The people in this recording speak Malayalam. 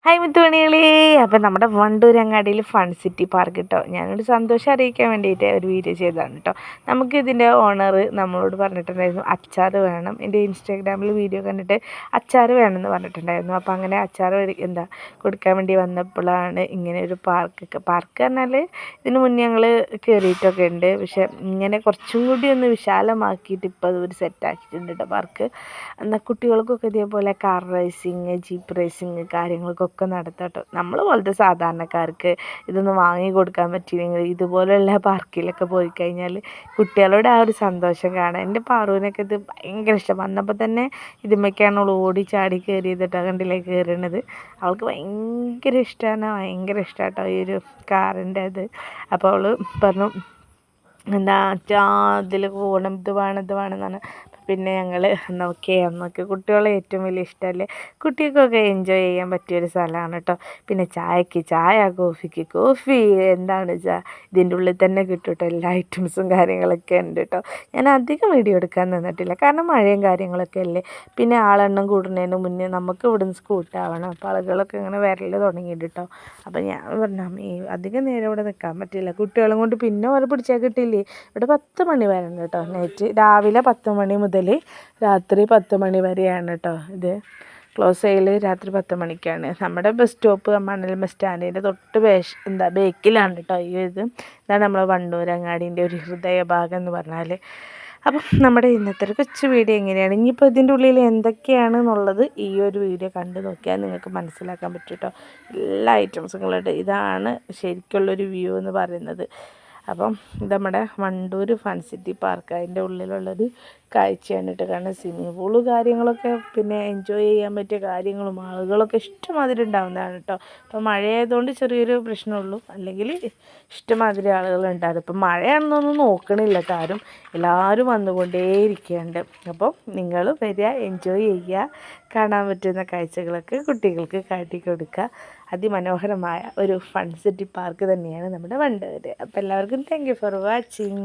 ഹായ് മുത്തുമണികളേ, അപ്പം നമ്മുടെ വണ്ടൂരങ്ങാടിയിൽ ഫൺ സിറ്റി പാർക്ക് കേട്ടോ. ഞാനൊരു സന്തോഷം അറിയിക്കാൻ വേണ്ടിയിട്ട് ഒരു വീഡിയോ ചെയ്തതാണ് കേട്ടോ. നമുക്കിതിൻ്റെ ഓണർ നമ്മളോട് പറഞ്ഞിട്ടുണ്ടായിരുന്നു അച്ചാർ വേണം. എൻ്റെ ഇൻസ്റ്റാഗ്രാമിൽ വീഡിയോ കണ്ടിട്ട് അച്ചാർ വേണമെന്ന് പറഞ്ഞിട്ടുണ്ടായിരുന്നു. അപ്പോൾ അങ്ങനെ അച്ചാർ കൊടുക്കാൻ വേണ്ടി വന്നപ്പോഴാണ് ഇങ്ങനെ ഒരു പാർക്ക് പറഞ്ഞാൽ ഇതിന് മുന്നേ ഞങ്ങൾ കയറിയിട്ടൊക്കെ ഉണ്ട്. പക്ഷേ ഇങ്ങനെ കുറച്ചും കൂടി ഒന്ന് വിശാലമാക്കിയിട്ട് ഇപ്പോൾ അത് ഒരു സെറ്റാക്കിയിട്ടുണ്ട് കേട്ടോ പാർക്ക്. എന്നാൽ കുട്ടികൾക്കൊക്കെ ഇതേപോലെ കാർ റേസിങ്, ജീപ്പ് റേസിങ് കാര്യങ്ങൾക്കൊക്കെ നടത്താം കേട്ടോ. നമ്മൾ പോലത്തെ സാധാരണക്കാർക്ക് ഇതൊന്നും വാങ്ങി കൊടുക്കാൻ പറ്റിയില്ലെങ്കിൽ ഇതുപോലെയുള്ള പാർക്കിലൊക്കെ പോയി കഴിഞ്ഞാൽ കുട്ടികളുടെ ആ ഒരു സന്തോഷം കാണാൻ. എൻ്റെ പാറുവിനൊക്കെ ഇത് ഭയങ്കര ഇഷ്ടം. വന്നപ്പോൾ തന്നെ ഇതുമ്മൊക്കെയാണ് അവൾ ഓടി ചാടി കയറിയതിട്ടോ, കണ്ടില്ലേ കയറുന്നത്. അവൾക്ക് ഭയങ്കര ഇഷ്ടമാണ്, ഭയങ്കര ഇഷ്ടമാണ് കേട്ടോ ഈ ഒരു കാറിൻ്റെ ഇത്. അപ്പോൾ അവൾ പറഞ്ഞു അതിൽ പോകണം, ഇത് വേണമെന്നാണ്. പിന്നെ ഞങ്ങൾ എന്നൊക്കെ കുട്ടികളെ ഏറ്റവും വലിയ ഇഷ്ടമല്ലേ, കുട്ടികൾക്കൊക്കെ എൻജോയ് ചെയ്യാൻ പറ്റിയൊരു സ്ഥലമാണ് കേട്ടോ. പിന്നെ ചായക്ക് ചായ, കോഫിക്ക് കോഫി, ഇതിൻ്റെ ഉള്ളിൽ തന്നെ കിട്ടും കേട്ടോ. എല്ലാ ഐറ്റംസും കാര്യങ്ങളൊക്കെ ഉണ്ട് കേട്ടോ. ഞാൻ അധികം വീഡിയോ എടുക്കാൻ നിന്നിട്ടില്ല, കാരണം മഴയും കാര്യങ്ങളൊക്കെ അല്ലേ. പിന്നെ ആളെണ്ണം കൂടുന്നതിന് മുന്നേ നമുക്ക് ഇവിടുന്ന് സ്കൂട്ടാവണം. അപ്പോൾ ആളുകളൊക്കെ ഇങ്ങനെ വരൽ തുടങ്ങിയിട്ട് കേട്ടോ. അപ്പോൾ ഞാൻ പറഞ്ഞു അധികം നേരം ഇവിടെ നിൽക്കാൻ പറ്റില്ല, കുട്ടികളും കൊണ്ട് പിന്നെ ഓരെ പിടിച്ചാൽ കിട്ടില്ലേ. ഇവിടെ 10 മണി വരെ ഉണ്ട് കേട്ടോ നൈറ്റ്. രാവിലെ 10 മണി മുതൽ രാത്രി 10 മണി വരെയാണ് കേട്ടോ ഇത് ക്ലോസ് ചെയ്യൽ. രാത്രി 10 മണിക്കാണ്. നമ്മുടെ ബസ് സ്റ്റോപ്പ് മണൽ ബസ് സ്റ്റാൻഡിൻ്റെ തൊട്ട് ബേക്കിലാണ് കേട്ടോ ഇതാണ് നമ്മളെ വണ്ടൂരങ്ങാടിൻ്റെ ഒരു ഹൃദയഭാഗം എന്ന് പറഞ്ഞാൽ. അപ്പം നമ്മുടെ ഇന്നത്തെ ഒരു കൊച്ചു വീഡിയോ എങ്ങനെയാണ്, ഇനിയിപ്പോൾ ഇതിൻ്റെ ഉള്ളിൽ എന്തൊക്കെയാണെന്നുള്ളത് ഈ ഒരു വീഡിയോ കണ്ടു നോക്കിയാൽ നിങ്ങൾക്ക് മനസ്സിലാക്കാൻ പറ്റും കേട്ടോ. എല്ലാ ഐറ്റംസുകളുണ്ട്. ഇതാണ് ശരിക്കുള്ളൊരു വ്യൂ എന്ന് പറയുന്നത്. അപ്പം ഇത് നമ്മുടെ വണ്ടൂർ ഫൺ സിറ്റി പാർക്ക്, അതിൻ്റെ ഉള്ളിലുള്ളൊരു കാഴ്ചയാണ് കേട്ടോ. കാരണം സ്വിമ്മിങ് പൂള് കാര്യങ്ങളൊക്കെ, പിന്നെ എൻജോയ് ചെയ്യാൻ പറ്റിയ കാര്യങ്ങളും ആളുകളൊക്കെ ഇഷ്ടമാതിരി ഉണ്ടാകുന്നതാണ് കേട്ടോ. അപ്പോൾ മഴയായതുകൊണ്ട് ചെറിയൊരു പ്രശ്നമുള്ളൂ, അല്ലെങ്കിൽ ഇഷ്ടമാതിരി ആളുകളുണ്ടാകും. ഇപ്പം മഴയാണെന്നൊന്നും നോക്കണില്ല കേട്ടോ ആരും, എല്ലാവരും വന്നുകൊണ്ടേയിരിക്കുന്നുണ്ട്. അപ്പോൾ നിങ്ങൾ വരിക, എൻജോയ് ചെയ്യുക, കാണാൻ പറ്റുന്ന കാഴ്ചകളൊക്കെ കുട്ടികൾക്ക് കാട്ടിക്കൊടുക്കുക. അതിമനോഹരമായ ഒരു ഫൺ സിറ്റി പാർക്ക് തന്നെയാണ് നമ്മുടെ വണ്ടൂർ. അപ്പോൾ എല്ലാവർക്കും താങ്ക് യു ഫോർ വാച്ചിങ്.